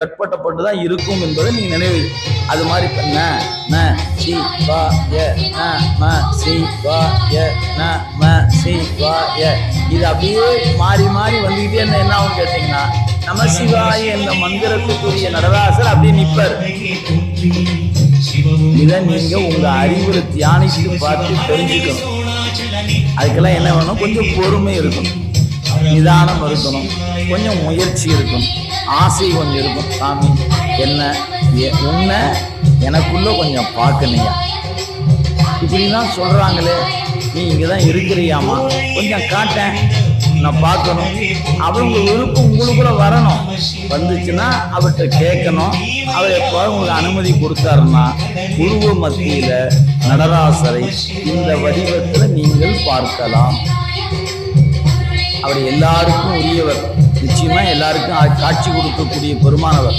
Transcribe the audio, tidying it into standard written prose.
கட்பட்டப்பட்டு தான் இருக்கும் என்பதை நீங்க நினைவு. அது மாதிரி ந ந சி வா ய ந ம சி வா ய ந ம சி வா ய இது அப்படியே மாறி மாறி வந்துகிட்டே இருந்தா என்ன ஆகும் கேட்டீங்கன்னா, நமசிவாய என்ற மந்திரத்துக்குரிய நடராசர் அப்படியே நிற்பார். இதை நீங்க உங்க அறிவுரை தியானித்து பார்த்து தெரிஞ்சுக்கணும். அதுக்கெல்லாம் என்ன வேணும்? கொஞ்சம் பொறுமை இருக்கணும், நிதானம் இருக்கணும், கொஞ்சம் முயற்சி இருக்கணும், ஆசை கொஞ்சம் இருக்கும். சாமி என்ன உன்னை எனக்குள்ள கொஞ்சம் பார்க்கணையா, இப்படிலாம் சொல்றாங்களே, நீ இங்கதான் இருக்கிறியாமா, கொஞ்சம் காட்டேன், நான் பார்க்கணும். அவங்க விருப்பம் உங்களுக்குள்ள வரணும். வந்துச்சுன்னா அவர்கிட்ட கேட்கணும். அவர் எப்போ உங்களுக்கு அனுமதி கொடுத்தாருன்னா உருவ மத்தியில நடராசரை இந்த வடிவத்தில் நீங்கள் பார்க்கலாம். அவர் எல்லாருக்கும் உரியவர், நிச்சயமா எல்லாருக்கும் காட்சி கொடுக்கக்கூடிய பெருமானவர்.